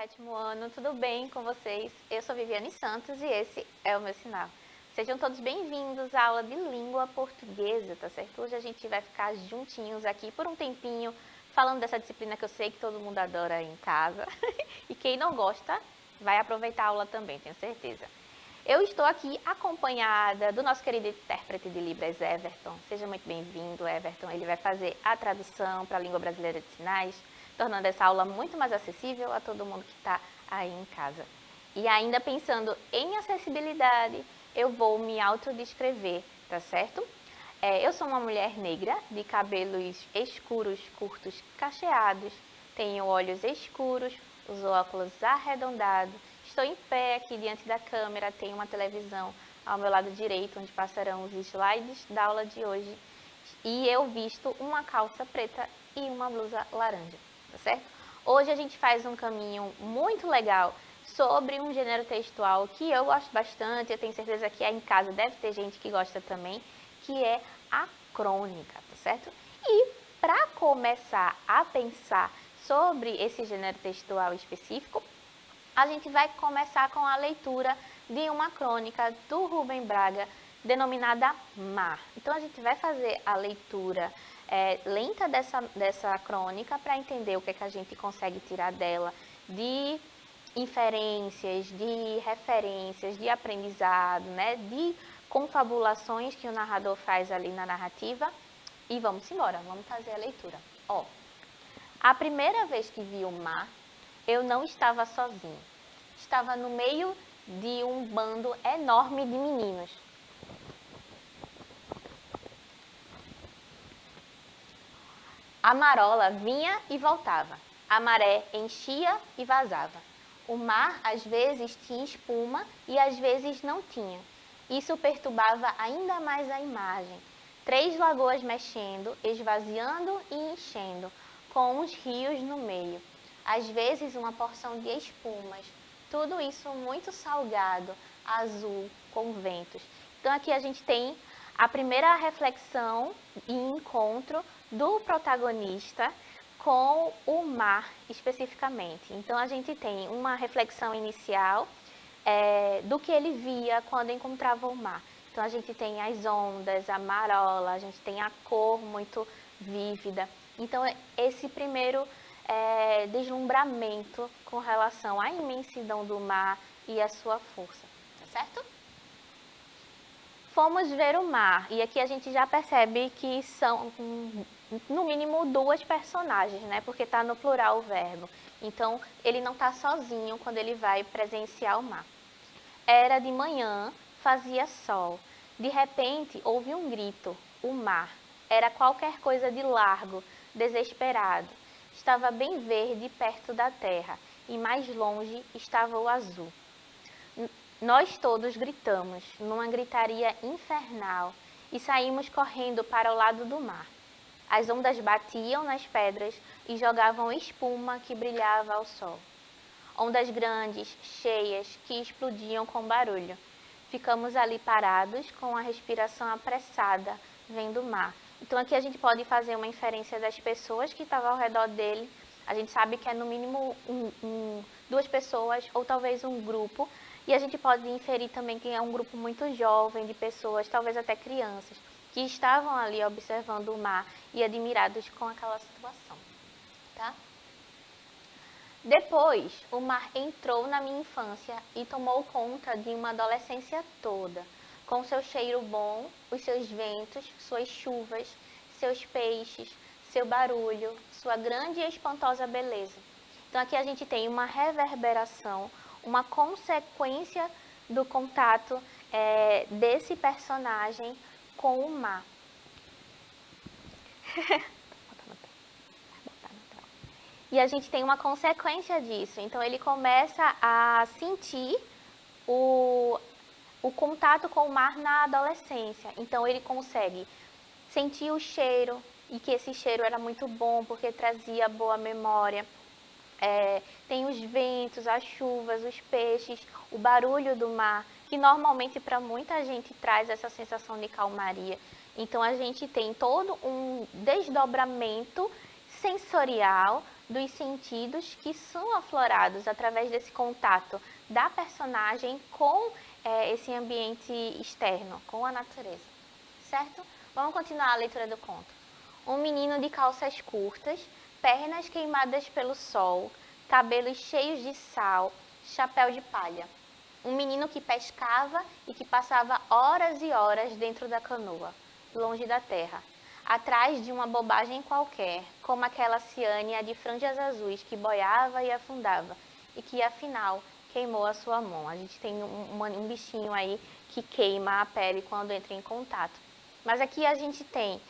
sétimo ano, tudo bem com vocês? Eu sou Viviane Santos e esse é o meu sinal. Sejam todos bem-vindos à aula de língua portuguesa, tá certo? Hoje a gente vai ficar juntinhos aqui por um tempinho, falando dessa disciplina que eu sei que todo mundo adora em casa. E quem não gosta, vai aproveitar a aula também, tenho certeza. Eu estou aqui acompanhada do nosso querido intérprete de Libras, Everton. Seja muito bem-vindo, Everton. Ele vai fazer a tradução para a língua brasileira de sinais, tornando essa aula muito mais acessível a todo mundo que está aí em casa. E ainda pensando em acessibilidade, eu vou me autodescrever, tá certo? Eu sou uma mulher negra, de cabelos escuros, curtos, cacheados, tenho olhos escuros, uso óculos arredondados, estou em pé aqui diante da câmera, tenho uma televisão ao meu lado direito, onde passarão os slides da aula de hoje, e eu visto uma calça preta e uma blusa laranja, tá certo? Hoje a gente faz um caminho muito legal sobre um gênero textual que eu gosto bastante, eu tenho certeza que aí em casa deve ter gente que gosta também, que é a crônica, tá certo? E para começar a pensar sobre esse gênero textual específico, a gente vai começar com a leitura de uma crônica do Rubem Braga, denominada Mar. Então, a gente vai fazer a leitura lenta dessa crônica para entender o que é que a gente consegue tirar dela de inferências, de referências, de aprendizado, né, de confabulações que o narrador faz ali na narrativa. E vamos embora, vamos fazer a leitura. A primeira vez que vi o mar, eu não estava sozinho. Estava no meio de um bando enorme de meninos. A marola vinha e voltava. A maré enchia e vazava. O mar às vezes tinha espuma e às vezes não tinha. Isso perturbava ainda mais a imagem. 3 lagoas mexendo, esvaziando e enchendo, com uns rios no meio. Às vezes uma porção de espumas. Tudo isso muito salgado, azul, com ventos. Então aqui a gente tem a primeira reflexão e encontro do protagonista com o mar especificamente. Então a gente tem uma reflexão inicial do que ele via quando encontrava o mar. Então a gente tem as ondas, a marola, a gente tem a cor muito vívida. Então esse primeiro deslumbramento com relação à imensidão do mar e a sua força, tá certo? Fomos ver o mar, e aqui a gente já percebe que são, no mínimo, 2 personagens, né? Porque está no plural o verbo. Então, ele não está sozinho quando ele vai presenciar o mar. Era de manhã, fazia sol. De repente, houve um grito, o mar. Era qualquer coisa de largo, desesperado. Estava bem verde perto da terra, e mais longe estava o azul. Nós todos gritamos, numa gritaria infernal, e saímos correndo para o lado do mar. As ondas batiam nas pedras e jogavam espuma que brilhava ao sol. Ondas grandes, cheias, que explodiam com barulho. Ficamos ali parados, com a respiração apressada, vendo o mar. Então aqui a gente pode fazer uma inferência das pessoas que estavam ao redor dele. A gente sabe que é no mínimo 2 pessoas ou talvez um grupo. E a gente pode inferir também que é um grupo muito jovem de pessoas, talvez até crianças, que estavam ali observando o mar e admirados com aquela situação, tá? Depois, o mar entrou na minha infância e tomou conta de uma adolescência toda, com seu cheiro bom, os seus ventos, suas chuvas, seus peixes, seu barulho, sua grande e espantosa beleza. Então aqui a gente tem uma reverberação, uma consequência do contato desse personagem com o mar. E a gente tem uma consequência disso. Então ele começa a sentir o contato com o mar na adolescência. Então ele consegue sentir o cheiro, e que esse cheiro era muito bom porque trazia boa memória. Tem os ventos, as chuvas, os peixes, o barulho do mar, que normalmente para muita gente traz essa sensação de calmaria. Então a gente tem todo um desdobramento sensorial dos sentidos que são aflorados através desse contato da personagem com esse ambiente externo, com a natureza, certo? Vamos continuar a leitura do conto. Um menino de calças curtas, pernas queimadas pelo sol, cabelos cheios de sal, chapéu de palha. Um menino que pescava e que passava horas e horas dentro da canoa, longe da terra, atrás de uma bobagem qualquer, como aquela ciânia de franjas azuis que boiava e afundava, e que afinal queimou a sua mão. A gente tem um bichinho aí que queima a pele quando entra em contato. Mas aqui a gente tem,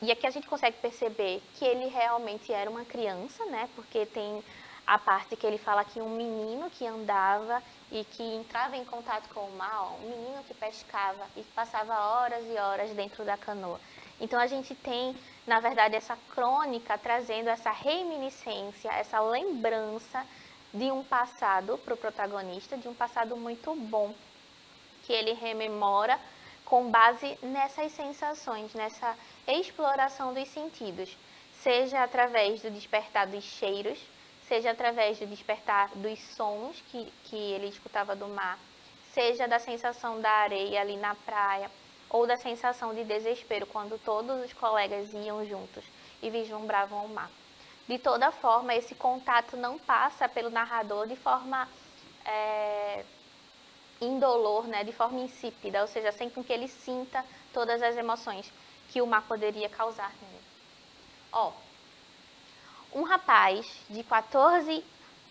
e aqui a gente consegue perceber que ele realmente era uma criança, né? Porque tem a parte que ele fala que um menino que andava e que entrava em contato com o mar, um menino que pescava e passava horas e horas dentro da canoa. Então a gente tem, na verdade, essa crônica trazendo essa reminiscência, essa lembrança de um passado para o protagonista, de um passado muito bom, que ele rememora com base nessas sensações, nessa exploração dos sentidos, seja através do despertar dos cheiros, seja através do despertar dos sons que ele escutava do mar, seja da sensação da areia ali na praia, ou da sensação de desespero quando todos os colegas iam juntos e vislumbravam o mar. De toda forma, esse contato não passa pelo narrador de forma indolor, né, de forma insípida, ou seja, sem com que ele sinta todas as emoções que o mar poderia causar nele. Um rapaz de 14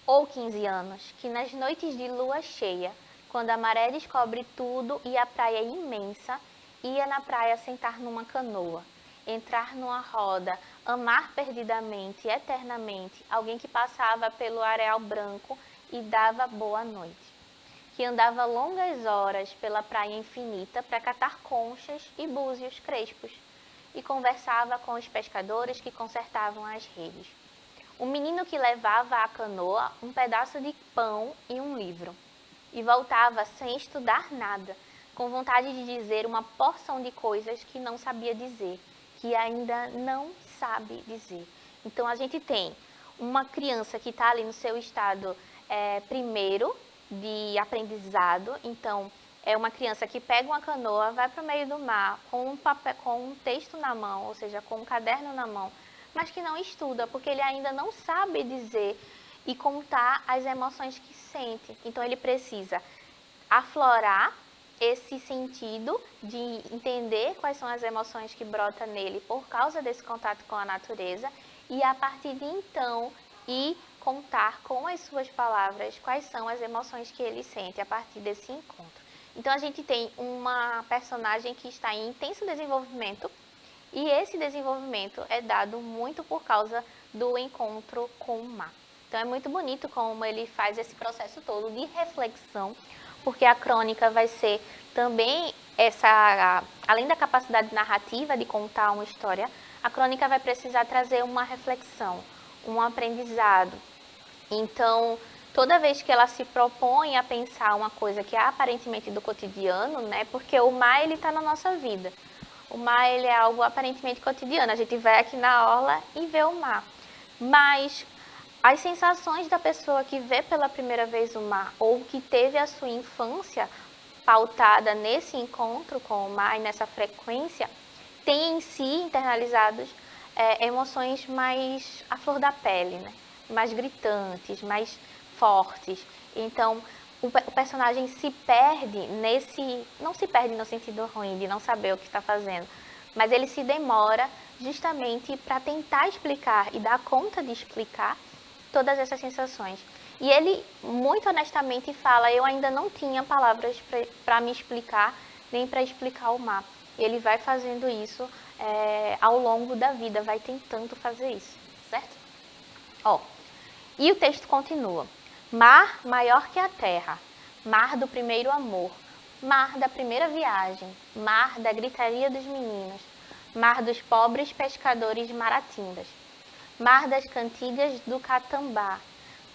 ou 15 anos que nas noites de lua cheia, quando a maré descobre tudo e a praia é imensa, ia na praia sentar numa canoa, entrar numa roda, amar perdidamente, eternamente, alguém que passava pelo areal branco e dava boa noite, que andava longas horas pela praia infinita para catar conchas e búzios crespos, e conversava com os pescadores que consertavam as redes. Um menino que levava à canoa um pedaço de pão e um livro, e voltava sem estudar nada, com vontade de dizer uma porção de coisas que não sabia dizer, que ainda não sabe dizer. Então a gente tem uma criança que está ali no seu estado primeiro de aprendizado. Então é uma criança que pega uma canoa, vai para o meio do mar com um texto na mão, ou seja, com um caderno na mão, mas que não estuda, porque ele ainda não sabe dizer e contar as emoções que sente. Então ele precisa aflorar esse sentido de entender quais são as emoções que brotam nele por causa desse contato com a natureza e a partir de então ir contar com as suas palavras quais são as emoções que ele sente a partir desse encontro. Então a gente tem uma personagem que está em intenso desenvolvimento e esse desenvolvimento é dado muito por causa do encontro com o mar. Então é muito bonito como ele faz esse processo todo de reflexão, porque a crônica vai ser também além da capacidade narrativa de contar uma história, a crônica vai precisar trazer uma reflexão, um aprendizado. Então, toda vez que ela se propõe a pensar uma coisa que é aparentemente do cotidiano, né? Porque o mar, ele está na nossa vida. O mar, ele é algo aparentemente cotidiano. A gente vai aqui na orla e vê o mar. Mas as sensações da pessoa que vê pela primeira vez o mar ou que teve a sua infância pautada nesse encontro com o mar e nessa frequência, tem em si internalizados emoções mais à flor da pele, né? Mais gritantes, mais fortes. Então, o personagem se perde não se perde no sentido ruim de não saber o que está fazendo, mas ele se demora justamente para tentar explicar e dar conta de explicar todas essas sensações. E ele, muito honestamente, fala, eu ainda não tinha palavras para me explicar, nem para explicar o mar. E ele vai fazendo isso ao longo da vida, vai tentando fazer isso, certo? E o texto continua. Mar maior que a terra, mar do primeiro amor, mar da primeira viagem, mar da gritaria dos meninos, mar dos pobres pescadores de Maratingas, mar das cantigas do Catambá,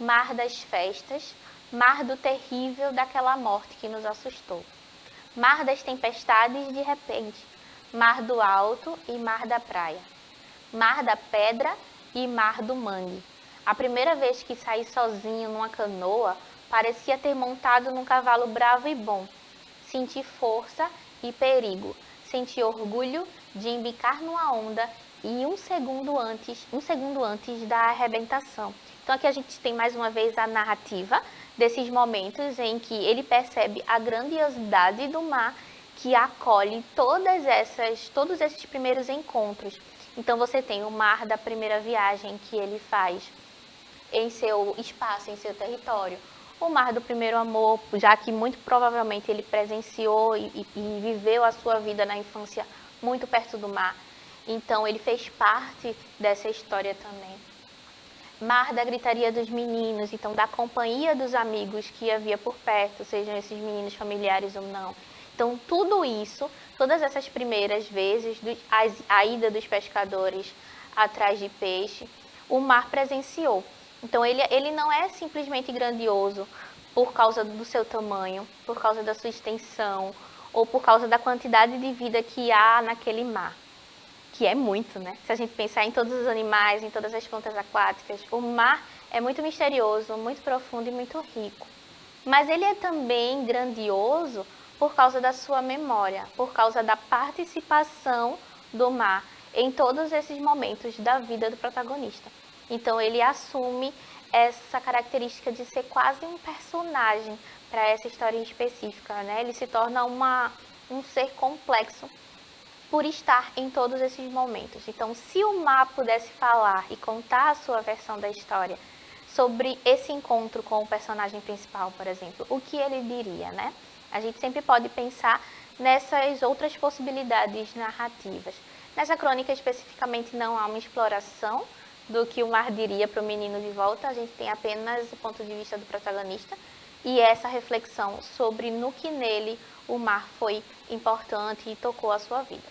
mar das festas, mar do terrível daquela morte que nos assustou, mar das tempestades de repente, mar do alto e mar da praia, mar da pedra e mar do mangue, A primeira vez que saí sozinho numa canoa, parecia ter montado num cavalo bravo e bom. Senti força e perigo. Senti orgulho de embicar numa onda e um segundo antes da arrebentação. Então aqui a gente tem mais uma vez a narrativa desses momentos em que ele percebe a grandiosidade do mar que acolhe todos esses primeiros encontros. Então você tem o mar da primeira viagem que ele faz em seu espaço, em seu território. O mar do primeiro amor, já que muito provavelmente ele presenciou e viveu a sua vida na infância muito perto do mar. Então ele fez parte dessa história também. Mar da gritaria dos meninos, então da companhia dos amigos que havia por perto, sejam esses meninos familiares ou não. Então tudo isso, todas essas primeiras vezes, a ida dos pescadores atrás de peixe, o mar presenciou. Então ele não é simplesmente grandioso por causa do seu tamanho, por causa da sua extensão, ou por causa da quantidade de vida que há naquele mar. Que é muito, né? Se a gente pensar em todos os animais, em todas as plantas aquáticas, o mar é muito misterioso, muito profundo e muito rico. Mas ele é também grandioso por causa da sua memória, por causa da participação do mar em todos esses momentos da vida do protagonista. Então ele assume essa característica de ser quase um personagem para essa história específica, né? Ele se torna um ser complexo por estar em todos esses momentos. Então, se o mar pudesse falar e contar a sua versão da história sobre esse encontro com o personagem principal, por exemplo, o que ele diria, né? A gente sempre pode pensar nessas outras possibilidades narrativas. Nessa crônica, especificamente, não há uma exploração do que o mar diria para o menino de volta, a gente tem apenas o ponto de vista do protagonista e essa reflexão sobre no que nele o mar foi importante e tocou a sua vida.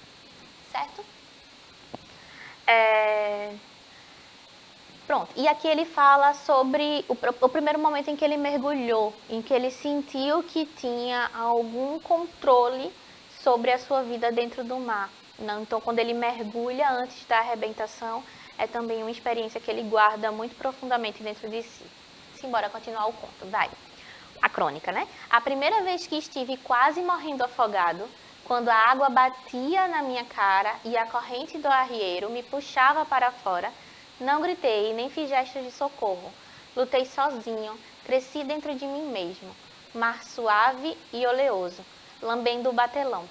Certo? Pronto, e aqui ele fala sobre o primeiro momento em que ele mergulhou, em que ele sentiu que tinha algum controle sobre a sua vida dentro do mar. Então, quando ele mergulha antes da arrebentação, é também uma experiência que ele guarda muito profundamente dentro de si. Simbora continuar o conto, vai. A crônica, né? A primeira vez que estive quase morrendo afogado, quando a água batia na minha cara e a corrente do arrieiro me puxava para fora, não gritei nem fiz gestos de socorro. Lutei sozinho, cresci dentro de mim mesmo. Mar suave e oleoso, lambendo o batelão.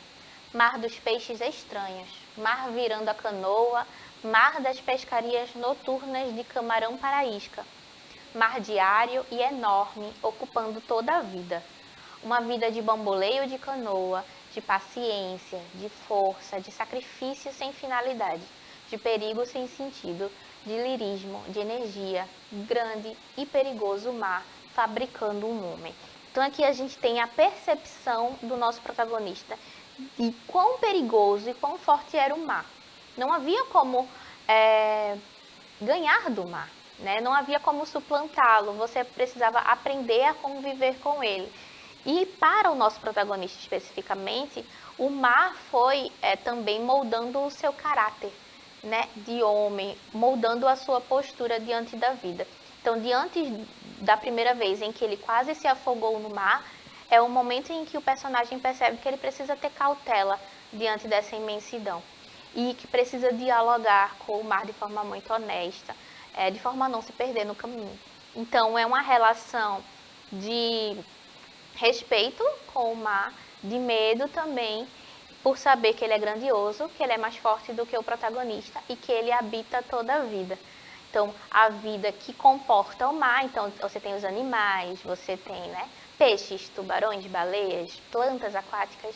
Mar dos peixes estranhos, mar virando a canoa, mar das pescarias noturnas de camarão para isca. Mar diário e enorme, ocupando toda a vida. Uma vida de bamboleio de canoa, de paciência, de força, de sacrifício sem finalidade, de perigo sem sentido, de lirismo, de energia, grande e perigoso mar, fabricando um homem. Então aqui a gente tem a percepção do nosso protagonista de quão perigoso e quão forte era o mar. Não havia como ganhar do mar, né? Não havia como suplantá-lo, você precisava aprender a conviver com ele. E para o nosso protagonista especificamente, o mar foi também moldando o seu caráter, né, de homem, moldando a sua postura diante da vida. Então, diante da primeira vez em que ele quase se afogou no mar, é o momento em que o personagem percebe que ele precisa ter cautela diante dessa imensidão e que precisa dialogar com o mar de forma muito honesta, de forma a não se perder no caminho. Então, é uma relação de respeito com o mar, de medo também, por saber que ele é grandioso, que ele é mais forte do que o protagonista e que ele habita toda a vida. Então, a vida que comporta o mar, então você tem os animais, você tem, né, peixes, tubarões, baleias, plantas aquáticas,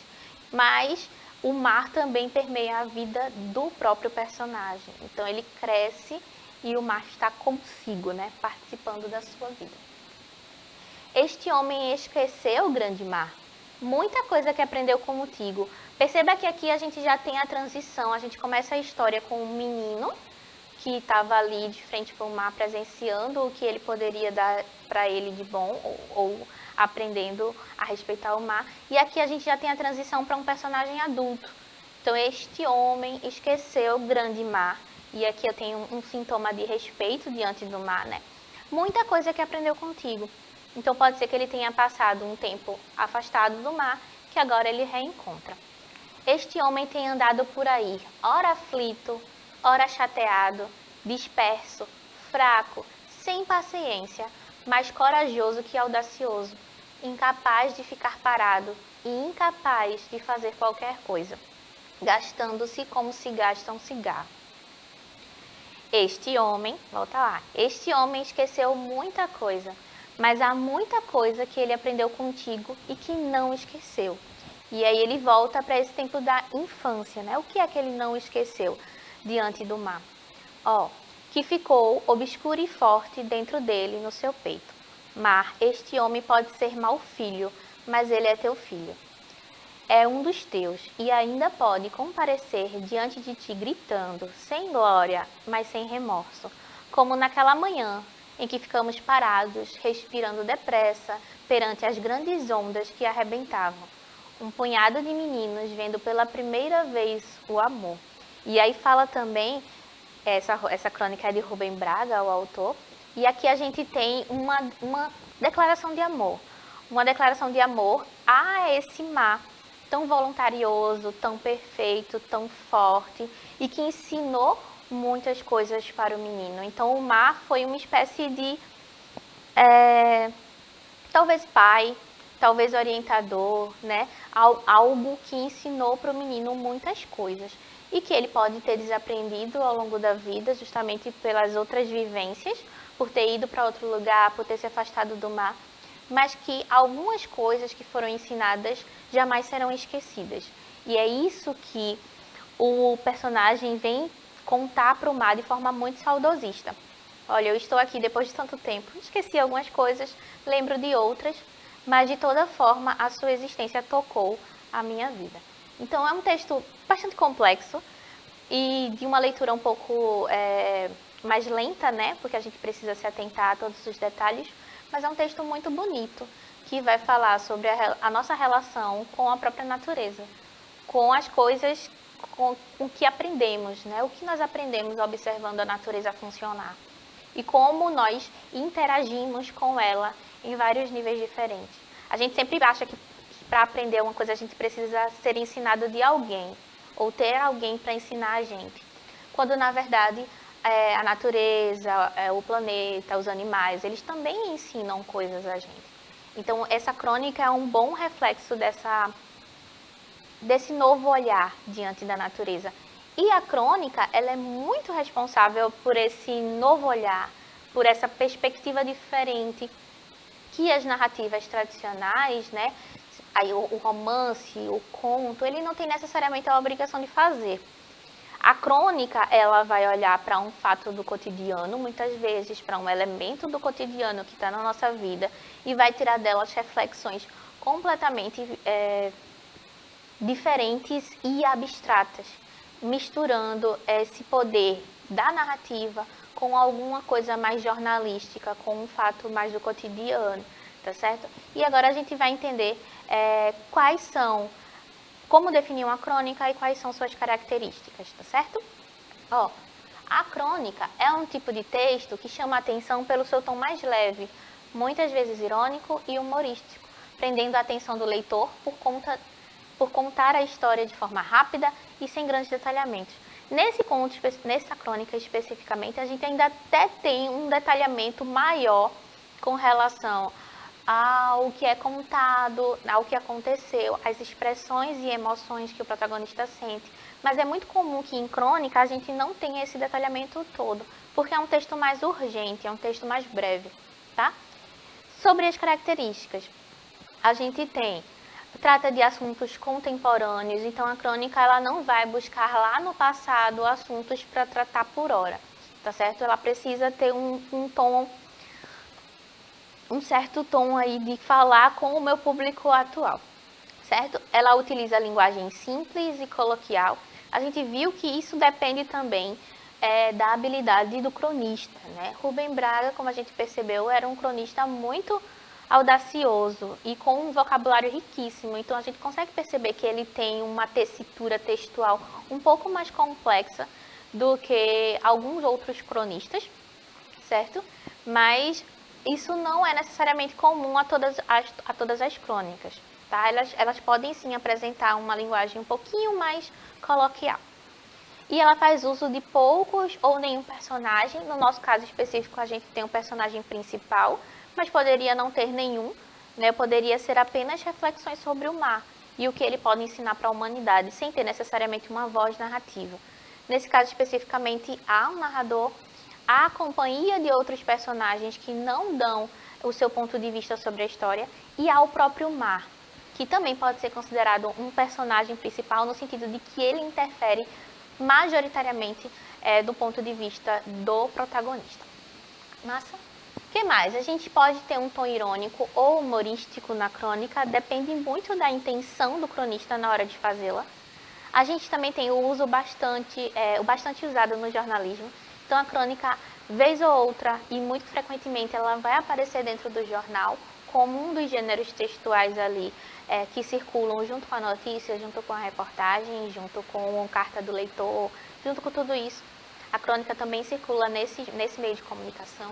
mas o mar também permeia a vida do próprio personagem. Então, ele cresce e o mar está consigo, né, participando da sua vida. Este homem esqueceu o grande mar. Muita coisa que aprendeu contigo. Perceba que aqui a gente já tem a transição. A gente começa a história com um menino que estava ali de frente para o mar, presenciando o que ele poderia dar para ele de bom, ou aprendendo a respeitar o mar. E aqui a gente já tem a transição para um personagem adulto. Então, este homem esqueceu o grande mar. E aqui eu tenho um sintoma de respeito diante do mar, né? muita coisa que aprendeu contigo. Então pode ser que ele tenha passado um tempo afastado do mar, que agora ele reencontra. Este homem tem andado por aí, ora aflito, ora chateado, disperso, fraco, sem paciência, mais corajoso que audacioso, incapaz de ficar parado e incapaz de fazer qualquer coisa, gastando-se como se gasta um cigarro. Este homem, volta lá, este homem esqueceu muita coisa, mas há muita coisa que ele aprendeu contigo e que não esqueceu. E aí ele volta para esse tempo da infância, né? O que é que ele não esqueceu diante do mar? Que ficou obscuro e forte dentro dele, no seu peito. Mar, este homem pode ser mau filho, mas ele é teu filho. É um dos teus, e ainda pode comparecer diante de ti gritando, sem glória, mas sem remorso, como naquela manhã em que ficamos parados, respirando depressa, perante as grandes ondas que arrebentavam. Um punhado de meninos vendo pela primeira vez o amor. E aí fala também, essa crônica é de Rubem Braga, o autor, e aqui a gente tem uma declaração de amor. Uma declaração de amor a esse mar tão voluntarioso, tão perfeito, tão forte e que ensinou muitas coisas para o menino. Então o mar foi uma espécie de, talvez pai, talvez orientador, né? Algo que ensinou para o menino muitas coisas e que ele pode ter desaprendido ao longo da vida, justamente pelas outras vivências, por ter ido para outro lugar, por ter se afastado do mar, mas que algumas coisas que foram ensinadas jamais serão esquecidas. E é isso que o personagem vem contar para o mar de forma muito saudosista. Olha, eu estou aqui depois de tanto tempo, esqueci algumas coisas, lembro de outras, mas de toda forma a sua existência tocou a minha vida. Então é um texto bastante complexo e de uma leitura um pouco mais lenta, né? Porque a gente precisa se atentar a todos os detalhes, mas é um texto muito bonito que vai falar sobre a nossa relação com a própria natureza, com as coisas com que aprendemos, né? O que nós aprendemos observando a natureza funcionar e como nós interagimos com ela em vários níveis diferentes. A gente sempre acha que para aprender uma coisa a gente precisa ser ensinado de alguém ou ter alguém para ensinar a gente, quando na verdade a natureza, o planeta, os animais, eles também ensinam coisas a gente. Então essa crônica é um bom reflexo desse novo olhar diante da natureza. E a crônica, ela é muito responsável por esse novo olhar, por essa perspectiva diferente que as narrativas tradicionais, né, aí o romance, o conto, ele não tem necessariamente a obrigação de fazer. A crônica, ela vai olhar para um fato do cotidiano, muitas vezes para um elemento do cotidiano que está na nossa vida e vai tirar delas reflexões completamente diferentes e abstratas, misturando esse poder da narrativa com alguma coisa mais jornalística, com um fato mais do cotidiano, tá certo? E agora a gente vai entender quais são, como definir uma crônica e quais são suas características, tá certo? A crônica é um tipo de texto que chama a atenção pelo seu tom mais leve, muitas vezes irônico e humorístico, prendendo a atenção do leitor por contar a história de forma rápida e sem grandes detalhamentos. Nessa crônica especificamente, a gente ainda até tem um detalhamento maior com relação ao que é contado, ao que aconteceu, as expressões e emoções que o protagonista sente. Mas é muito comum que em crônica a gente não tenha esse detalhamento todo, porque é um texto mais urgente, é um texto mais breve, tá? Sobre as características, a gente trata de assuntos contemporâneos, então a crônica ela não vai buscar lá no passado assuntos para tratar por hora, tá certo? Ela precisa ter um certo tom aí de falar com o meu público atual, certo? Ela utiliza a linguagem simples e coloquial. A gente viu que isso depende também da habilidade do cronista, né? Rubem Braga, como a gente percebeu, era um cronista muito audacioso e com um vocabulário riquíssimo. Então a gente consegue perceber que ele tem uma tessitura textual um pouco mais complexa do que alguns outros cronistas, certo? mas isso não é necessariamente comum a todas as crônicas, tá? Elas podem sim apresentar uma linguagem um pouquinho mais coloquial. E ela faz uso de poucos ou nenhum personagem. No nosso caso específico, a gente tem um personagem principal, mas poderia não ter nenhum, né? Poderia ser apenas reflexões sobre o mar e o que ele pode ensinar para a humanidade, sem ter necessariamente uma voz narrativa. Nesse caso especificamente, há um narrador, há a companhia de outros personagens que não dão o seu ponto de vista sobre a história, e há o próprio mar, que também pode ser considerado um personagem principal no sentido de que ele interfere majoritariamente do ponto de vista do protagonista. Massa? O que mais? A gente pode ter um tom irônico ou humorístico na crônica, depende muito da intenção do cronista na hora de fazê-la. A gente também tem o uso bastante usado no jornalismo. Então, a crônica, vez ou outra, e muito frequentemente, ela vai aparecer dentro do jornal como um dos gêneros textuais ali que circulam junto com a notícia, junto com a reportagem, junto com a carta do leitor, junto com tudo isso. A crônica também circula nesse meio de comunicação.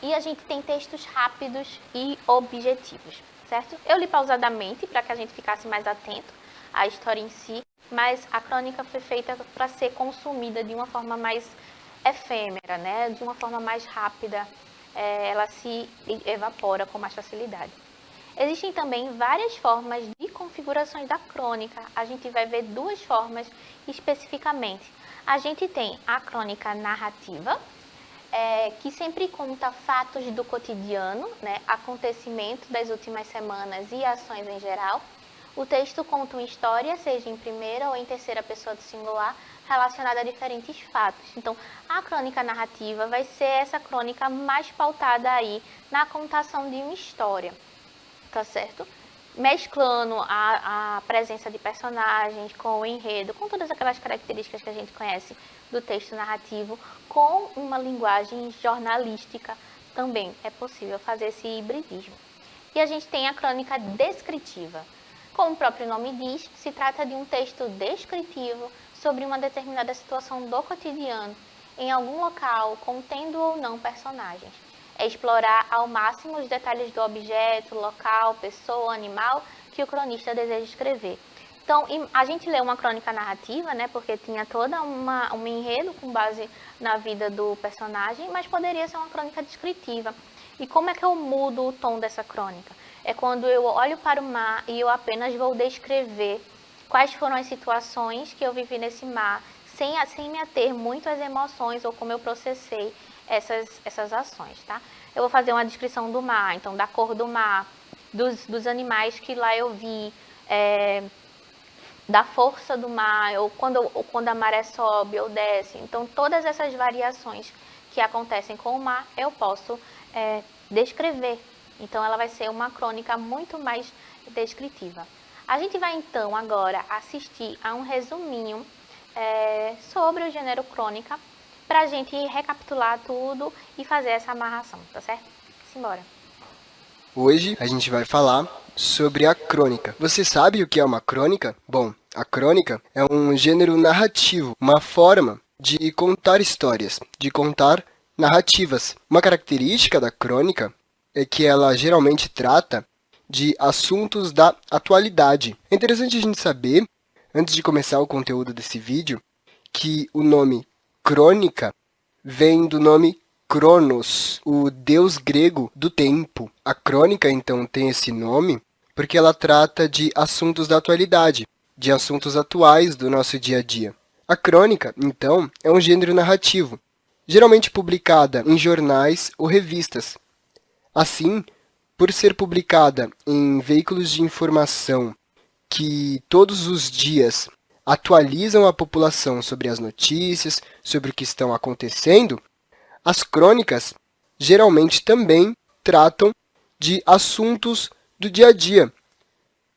E a gente tem textos rápidos e objetivos, certo? Eu li pausadamente para que a gente ficasse mais atento à história em si, mas a crônica foi feita para ser consumida de uma forma mais efêmera, né? De uma forma mais rápida, ela se evapora com mais facilidade. Existem também várias formas de configurações da crônica. A gente vai ver duas formas especificamente. A gente tem a crônica narrativa, que sempre conta fatos do cotidiano, né, acontecimentos das últimas semanas e ações em geral. O texto conta uma história, seja em primeira ou em terceira pessoa do singular, relacionada a diferentes fatos. Então, a crônica narrativa vai ser essa crônica mais pautada aí na contação de uma história, tá certo? Mesclando a presença de personagens com o enredo, com todas aquelas características que a gente conhece do texto narrativo, com uma linguagem jornalística também é possível fazer esse hibridismo. E a gente tem a crônica descritiva. Como o próprio nome diz, se trata de um texto descritivo sobre uma determinada situação do cotidiano, em algum local, contendo ou não personagens. É explorar ao máximo os detalhes do objeto, local, pessoa, animal que o cronista deseja escrever. Então, a gente lê uma crônica narrativa, né, porque tinha toda um enredo com base na vida do personagem, mas poderia ser uma crônica descritiva. E como é que eu mudo o tom dessa crônica? É quando eu olho para o mar e eu apenas vou descrever quais foram as situações que eu vivi nesse mar, sem me ater muito às emoções ou como eu processei essas ações, tá? Eu vou fazer uma descrição do mar, então da cor do mar, dos animais que lá eu vi, da força do mar, ou quando a maré sobe ou desce. Então, todas essas variações que acontecem com o mar, eu posso descrever. Então, ela vai ser uma crônica muito mais descritiva. A gente vai, então, agora assistir a um resuminho sobre o gênero crônica, para a gente recapitular tudo e fazer essa amarração, tá certo? Simbora! Hoje a gente vai falar sobre a crônica. Você sabe o que é uma crônica? Bom, a crônica é um gênero narrativo, uma forma de contar histórias, de contar narrativas. Uma característica da crônica é que ela geralmente trata de assuntos da atualidade. É interessante a gente saber, antes de começar o conteúdo desse vídeo, que o nome crônica vem do nome Cronos, o deus grego do tempo. A crônica, então, tem esse nome porque ela trata de assuntos da atualidade, de assuntos atuais do nosso dia a dia. A crônica, então, é um gênero narrativo, geralmente publicada em jornais ou revistas. Assim, por ser publicada em veículos de informação que todos os dias atualizam a população sobre as notícias, sobre o que estão acontecendo, as crônicas geralmente também tratam de assuntos do dia a dia.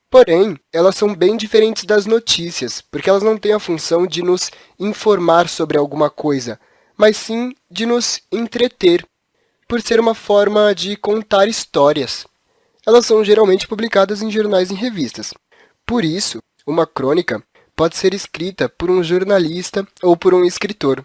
Porém, elas são bem diferentes das notícias, porque elas não têm a função de nos informar sobre alguma coisa, mas sim de nos entreter, por ser uma forma de contar histórias. Elas são geralmente publicadas em jornais e revistas. Por isso, uma crônica pode ser escrita por um jornalista ou por um escritor.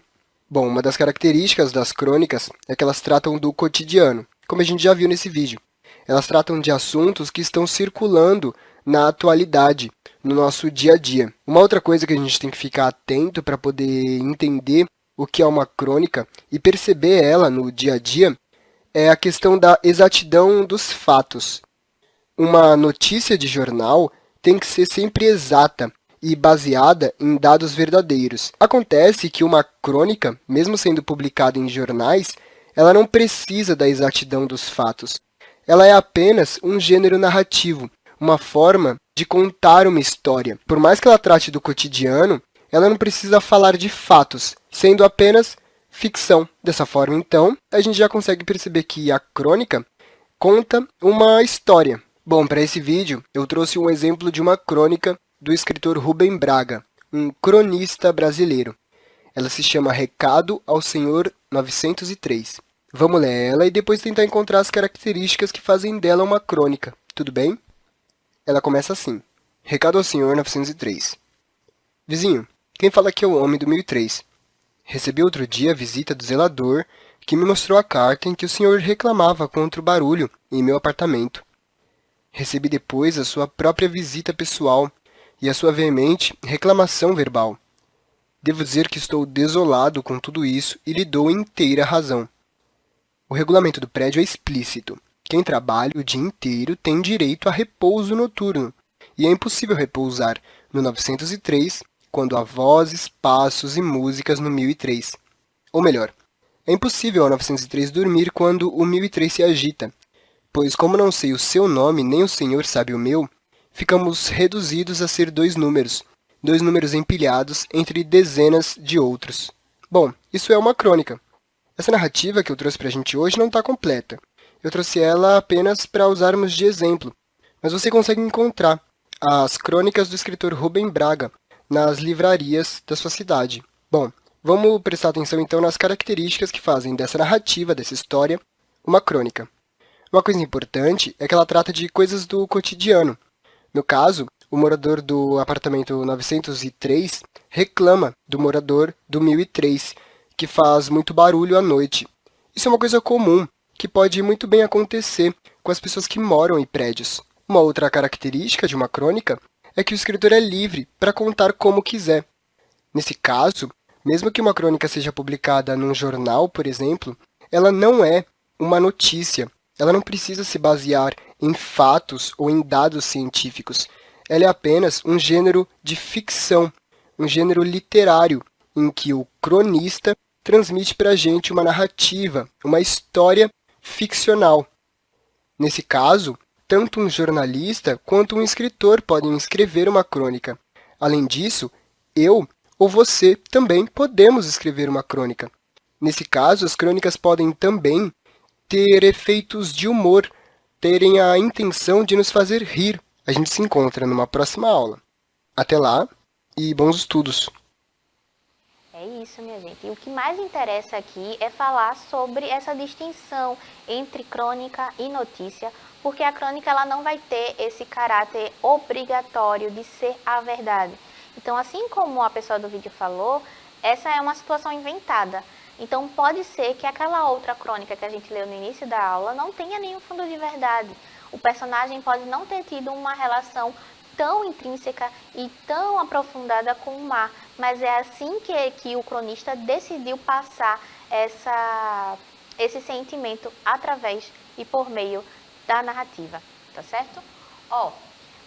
Bom, uma das características das crônicas é que elas tratam do cotidiano, como a gente já viu nesse vídeo. Elas tratam de assuntos que estão circulando na atualidade, no nosso dia a dia. Uma outra coisa que a gente tem que ficar atento para poder entender o que é uma crônica e perceber ela no dia a dia é a questão da exatidão dos fatos. Uma notícia de jornal tem que ser sempre exata e baseada em dados verdadeiros. Acontece que uma crônica, mesmo sendo publicada em jornais, ela não precisa da exatidão dos fatos. Ela é apenas um gênero narrativo, uma forma de contar uma história. Por mais que ela trate do cotidiano, ela não precisa falar de fatos, sendo apenas ficção. Dessa forma, então, a gente já consegue perceber que a crônica conta uma história. Bom, para esse vídeo, eu trouxe um exemplo de uma crônica do escritor Rubem Braga, um cronista brasileiro. Ela se chama Recado ao Senhor 903. Vamos ler ela e depois tentar encontrar as características que fazem dela uma crônica, tudo bem? Ela começa assim. Recado ao Senhor 903. Vizinho, quem fala aqui é o homem do 1003. Recebi outro dia a visita do zelador, que me mostrou a carta em que o senhor reclamava contra o barulho em meu apartamento. Recebi depois a sua própria visita pessoal e a sua veemente reclamação verbal. Devo dizer que estou desolado com tudo isso e lhe dou inteira razão. O regulamento do prédio é explícito. Quem trabalha o dia inteiro tem direito a repouso noturno, e é impossível repousar no 903 quando há vozes, passos e músicas no 1003. Ou melhor, é impossível ao 903 dormir quando o 1003 se agita, pois como não sei o seu nome nem o senhor sabe o meu, ficamos reduzidos a ser dois números empilhados entre dezenas de outros. Bom, isso é uma crônica. Essa narrativa que eu trouxe para a gente hoje não está completa. Eu trouxe ela apenas para usarmos de exemplo, mas você consegue encontrar as crônicas do escritor Rubem Braga nas livrarias da sua cidade. Bom, vamos prestar atenção então nas características que fazem dessa narrativa, dessa história, uma crônica. Uma coisa importante é que ela trata de coisas do cotidiano. No caso, o morador do apartamento 903 reclama do morador do 1003, que faz muito barulho à noite. Isso é uma coisa comum, que pode muito bem acontecer com as pessoas que moram em prédios. Uma outra característica de uma crônica é que o escritor é livre para contar como quiser. Nesse caso, mesmo que uma crônica seja publicada num jornal, por exemplo, ela não é uma notícia. Ela não precisa se basear em fatos ou em dados científicos. Ela é apenas um gênero de ficção, um gênero literário, em que o cronista transmite para a gente uma narrativa, uma história ficcional. Nesse caso, tanto um jornalista quanto um escritor podem escrever uma crônica. Além disso, eu ou você também podemos escrever uma crônica. Nesse caso, as crônicas podem também ter efeitos de humor, terem a intenção de nos fazer rir. A gente se encontra numa próxima aula. Até lá e bons estudos! É isso, minha gente. E o que mais interessa aqui é falar sobre essa distinção entre crônica e notícia, porque a crônica ela não vai ter esse caráter obrigatório de ser a verdade. Então, assim como a pessoa do vídeo falou, essa é uma situação inventada. Então, pode ser que aquela outra crônica que a gente leu no início da aula não tenha nenhum fundo de verdade. O personagem pode não ter tido uma relação tão intrínseca e tão aprofundada com o mar, mas é assim que o cronista decidiu passar esse sentimento através e por meio da narrativa, tá certo?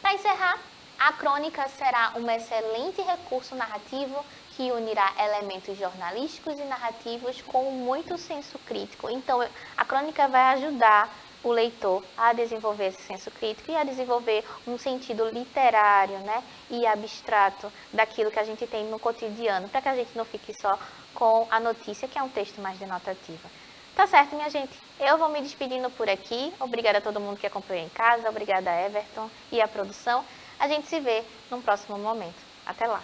Para encerrar, a crônica será um excelente recurso narrativo que unirá elementos jornalísticos e narrativos com muito senso crítico. Então, a crônica vai ajudar o leitor a desenvolver esse senso crítico e a desenvolver um sentido literário, né, e abstrato daquilo que a gente tem no cotidiano, para que a gente não fique só com a notícia, que é um texto mais denotativo. Tá certo, minha gente? Eu vou me despedindo por aqui. Obrigada a todo mundo que acompanhou em casa. Obrigada a Everton e a produção. A gente se vê num próximo momento. Até lá!